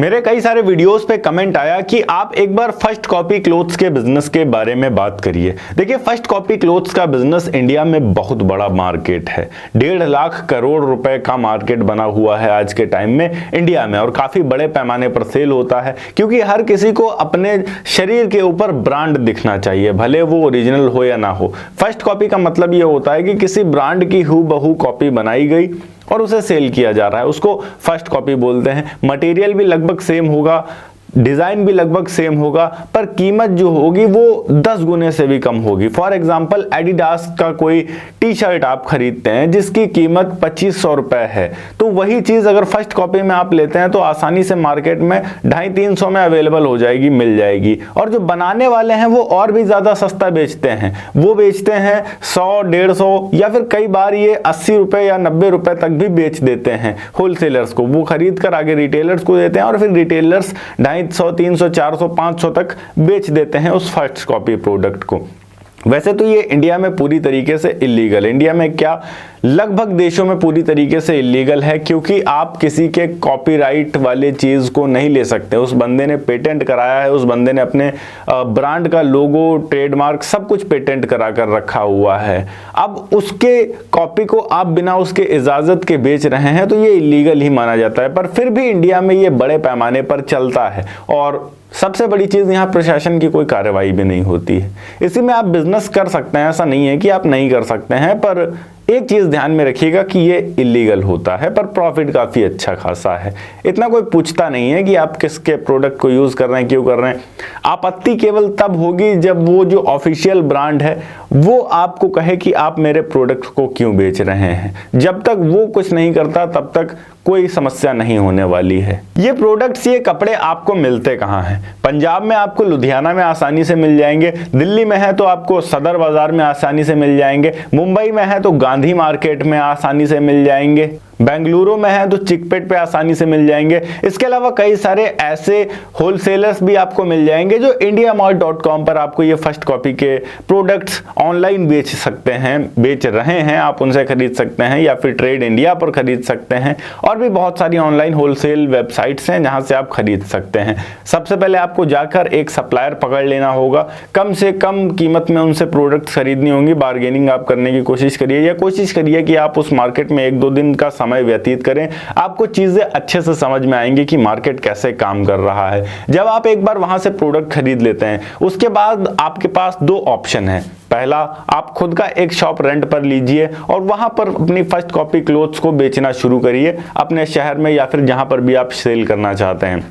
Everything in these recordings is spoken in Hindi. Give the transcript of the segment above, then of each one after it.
मेरे कई सारे वीडियोस पे कमेंट आया कि आप एक बार फर्स्ट कॉपी क्लोथ्स के बिजनेस के बारे में बात करिए। देखिए, फर्स्ट कॉपी क्लोथ्स का बिजनेस इंडिया में बहुत बड़ा मार्केट है। 1.5 लाख करोड़ रुपए का मार्केट बना हुआ है आज के टाइम में इंडिया में, और काफी बड़े पैमाने पर सेल होता है क्योंकि हर किसी को अपने शरीर के ऊपर ब्रांड दिखना चाहिए, भले वो ओरिजिनल हो या ना हो। फर्स्ट कॉपी का मतलब ये होता है कि किसी ब्रांड की हूबहू कॉपी बनाई गई और उसे सेल किया जा रहा है, उसको फर्स्ट कॉपी बोलते हैं। मटेरियल भी लगभग सेम होगा, डिजाइन भी लगभग सेम होगा, पर कीमत जो होगी वो 10 गुने से भी कम होगी। फॉर एग्जांपल, एडिडास का कोई टी शर्ट आप खरीदते हैं जिसकी कीमत 2500 रुपए है, तो वही चीज अगर फर्स्ट कॉपी में आप लेते हैं तो आसानी से मार्केट में 250-300 में अवेलेबल हो जाएगी, मिल जाएगी। और जो बनाने वाले हैं वो और भी ज्यादा सस्ता बेचते हैं, वो बेचते हैं 100-150 या फिर कई बार ये 80 रुपए या 90 रुपए तक भी बेच देते हैं होलसेलर्स को। वो खरीद कर आगे रिटेलर्स को देते हैं और फिर रिटेलर्स 250, 300, 400, 500 तक बेच देते हैं उस फर्स्ट कॉपी प्रोडक्ट को। वैसे तो ये इंडिया में पूरी तरीके से इलीगल, इंडिया में क्या लगभग देशों में पूरी तरीके से इलीगल है, क्योंकि आप किसी के कॉपीराइट वाले चीज को नहीं ले सकते। उस बंदे ने पेटेंट कराया है, उस बंदे ने अपने ब्रांड का लोगो, ट्रेडमार्क सब कुछ पेटेंट करा कर रखा हुआ है। अब उसके कॉपी को आप बिना उसके इजाजत के बेच रहे हैं तो ये इलीगल ही माना जाता है। पर फिर भी इंडिया में ये बड़े पैमाने पर चलता है और सबसे बड़ी चीज यहाँ प्रशासन की कोई कार्रवाई भी नहीं होती है। इसी में आप बिजनेस कर सकते हैं, ऐसा नहीं है कि आप नहीं कर सकते हैं, पर एक चीज ध्यान में रखिएगा कि ये इलीगल होता है पर प्रॉफिट काफी अच्छा खासा है। इतना कोई पूछता नहीं है कि आप किसके प्रोडक्ट को यूज कर रहे हैं, क्यों कर रहे हैं। आपत्ति केवल तब होगी जब वो जो ऑफिशियल ब्रांड है वो आपको कहे कि आप मेरे प्रोडक्ट को क्यों बेच रहे हैं। जब तक वो कुछ नहीं करता तब तक कोई समस्या नहीं होने वाली है। ये प्रोडक्ट्स, ये कपड़े आपको मिलते कहाँ हैं? पंजाब में आपको लुधियाना में आसानी से मिल जाएंगे, दिल्ली में है तो आपको सदर बाजार में आसानी से मिल जाएंगे, मुंबई में है तो गांधी मार्केट में आसानी से मिल जाएंगे, बेंगलुरु में है तो चिकपेट पे आसानी से मिल जाएंगे। इसके अलावा कई सारे ऐसे होलसेलर्स भी आपको मिल जाएंगे जो indiamart.com पर आपको ये फर्स्ट कॉपी के प्रोडक्ट्स ऑनलाइन बेच सकते हैं, बेच रहे हैं। आप उनसे खरीद सकते हैं या फिर ट्रेड इंडिया पर खरीद सकते हैं, और भी बहुत सारी ऑनलाइन होलसेल वेबसाइट्स हैं जहां से आप खरीद सकते हैं। सबसे पहले आपको जाकर एक सप्लायर पकड़ लेना होगा, कम से कम कीमत में उनसे प्रोडक्ट्स खरीदनी होंगी। बार्गेनिंग आप करने की कोशिश करिए, या कोशिश करिए कि आप उस मार्केट में 1-2 दिन का समय व्यतीत करें। आपको चीजें अच्छे से समझ में आएंगी कि मार्केट कैसे काम कर रहा है। जब आप एक बार वहां से प्रोडक्ट खरीद लेते हैं, उसके बाद आपके पास 2 ऑप्शन है। पहला, आप खुद का एक शॉप रेंट पर लीजिए और वहां पर अपनी फर्स्ट कॉपी क्लोथ्स को बेचना शुरू करिए अपने शहर में या फिर जहां पर भी आप सेल करना चाहते हैं।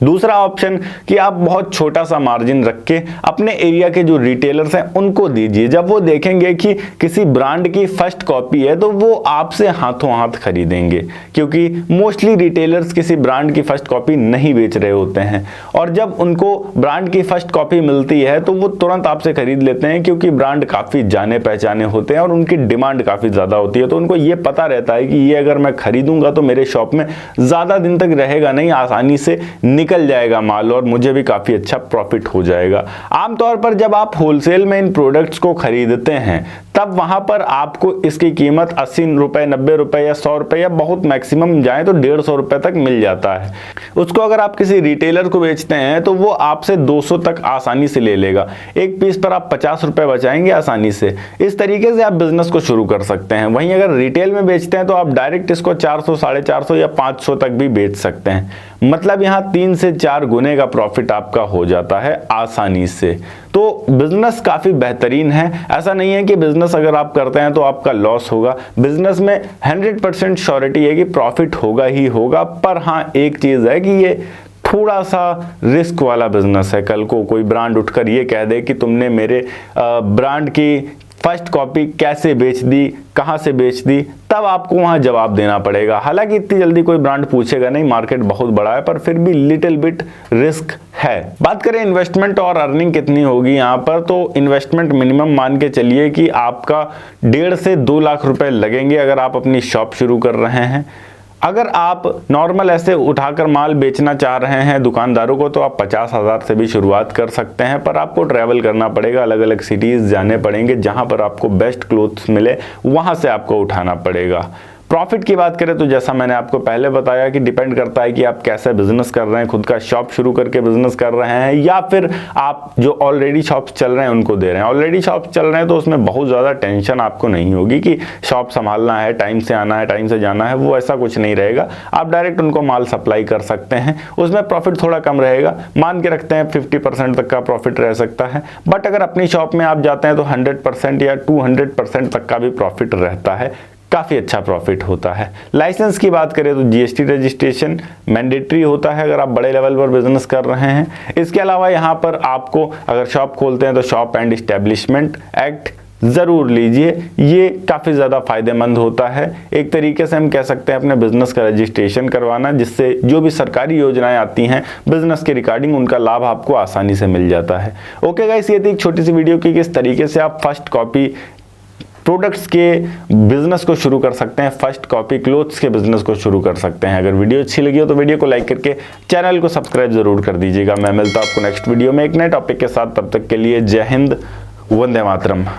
दूसरा ऑप्शन कि आप बहुत छोटा सा मार्जिन रख के अपने एरिया के जो रिटेलर्स हैं उनको दीजिए। जब वो देखेंगे कि किसी ब्रांड की फर्स्ट कॉपी है तो वो आपसे हाथों हाथ खरीदेंगे, क्योंकि मोस्टली रिटेलर्स किसी ब्रांड की फर्स्ट कॉपी नहीं बेच रहे होते हैं। और जब उनको ब्रांड की फर्स्ट कॉपी मिलती है तो वो तुरंत आपसे खरीद लेते हैं, क्योंकि ब्रांड काफ़ी जाने पहचाने होते हैं और उनकी डिमांड काफ़ी ज़्यादा होती है। तो उनको ये पता रहता है कि ये अगर मैं खरीदूंगा तो मेरे शॉप में ज़्यादा दिन तक रहेगा नहीं, आसानी से निकल जाएगा माल और मुझे भी काफी अच्छा प्रॉफिट हो जाएगा। आमतौर पर जब आप होलसेल में इन प्रोडक्ट्स को खरीदते हैं तब वहां पर आपको इसकी कीमत 80 रुपए, 90 रुपए या 100 रुपए या बहुत मैक्सिमम जाए तो 150 रुपए तक मिल जाता है। उसको अगर आप किसी रिटेलर को बेचते हैं तो वो आपसे 200 तक आसानी से ले लेगा। एक पीस पर आप 50 रुपए बचाएंगे आसानी से। इस तरीके से आप बिजनेस को शुरू कर सकते हैं। वहीं अगर रिटेल में बेचते हैं तो आप डायरेक्ट इसको 400, 450 या 500 तक भी बेच सकते हैं। मतलब यहाँ 3 से 4 गुने का प्रॉफिट आपका हो जाता है आसानी से। तो बिजनेस काफी बेहतरीन है। ऐसा नहीं है कि बिजनेस अगर आप करते हैं तो आपका लॉस होगा। बिजनेस में 100% श्योरिटी है कि प्रॉफिट होगा ही होगा। पर हाँ, एक चीज है कि ये थोड़ा सा रिस्क वाला बिजनेस है। कल को कोई ब्रांड उठकर ये कह दे कि तुमने मेरे ब्रांड की फर्स्ट कॉपी कैसे बेच दी, कहां से बेच दी, तब आपको वहां जवाब देना पड़ेगा। हालांकि इतनी जल्दी कोई ब्रांड पूछेगा नहीं, मार्केट बहुत बड़ा है, पर फिर भी लिटिल बिट रिस्क है। बात करें इन्वेस्टमेंट और अर्निंग कितनी होगी यहाँ पर, तो इन्वेस्टमेंट मिनिमम मान के चलिए कि आपका 1.5 से 2 लाख रुपए लगेंगे अगर आप अपनी शॉप शुरू कर रहे हैं। अगर आप नॉर्मल ऐसे उठाकर माल बेचना चाह रहे हैं दुकानदारों को तो आप 50,000 से भी शुरुआत कर सकते हैं, पर आपको ट्रैवल करना पड़ेगा, अलग अलग सिटीज़ जाने पड़ेंगे, जहां पर आपको बेस्ट क्लोथ्स मिले वहां से आपको उठाना पड़ेगा। प्रॉफिट की बात करें तो जैसा मैंने आपको पहले बताया कि डिपेंड करता है कि आप कैसे बिजनेस कर रहे हैं, खुद का शॉप शुरू करके बिजनेस कर रहे हैं या फिर आप जो ऑलरेडी शॉप चल रहे हैं उनको दे रहे हैं। ऑलरेडी शॉप चल रहे हैं तो उसमें बहुत ज़्यादा टेंशन आपको नहीं होगी कि शॉप संभालना है, टाइम से आना है, टाइम से जाना है, वो ऐसा कुछ नहीं रहेगा। आप डायरेक्ट उनको माल सप्लाई कर सकते हैं, उसमें प्रॉफिट थोड़ा कम रहेगा, मान के रखते हैं 50% तक का प्रॉफिट रह सकता है। बट अगर अपनी शॉप में आप जाते हैं तो 100% या 200% तक का भी प्रॉफिट रहता है, काफ़ी अच्छा प्रॉफिट होता है। लाइसेंस की बात करें तो जीएसटी रजिस्ट्रेशन मैंडेटरी होता है अगर आप बड़े लेवल पर बिजनेस कर रहे हैं। इसके अलावा यहाँ पर आपको अगर शॉप खोलते हैं तो शॉप एंड इस्टेब्लिशमेंट एक्ट ज़रूर लीजिए, ये काफ़ी ज़्यादा फायदेमंद होता है। एक तरीके से हम कह सकते हैं अपने बिजनेस का रजिस्ट्रेशन करवाना, जिससे जो भी सरकारी योजनाएं आती हैं बिजनेस के रिगार्डिंग उनका लाभ आपको आसानी से मिल जाता है। ओके गाइस, ये थी एक छोटी सी वीडियो की किस तरीके से आप फर्स्ट कॉपी प्रोडक्ट्स के बिजनेस को शुरू कर सकते हैं, फर्स्ट कॉपी क्लोथ्स के बिजनेस को शुरू कर सकते हैं। अगर वीडियो अच्छी लगी हो तो वीडियो को लाइक करके चैनल को सब्सक्राइब जरूर कर दीजिएगा। मैं मिलता हूं आपको नेक्स्ट वीडियो में एक नए टॉपिक के साथ, तब तक के लिए जय हिंद, वंदे मातरम।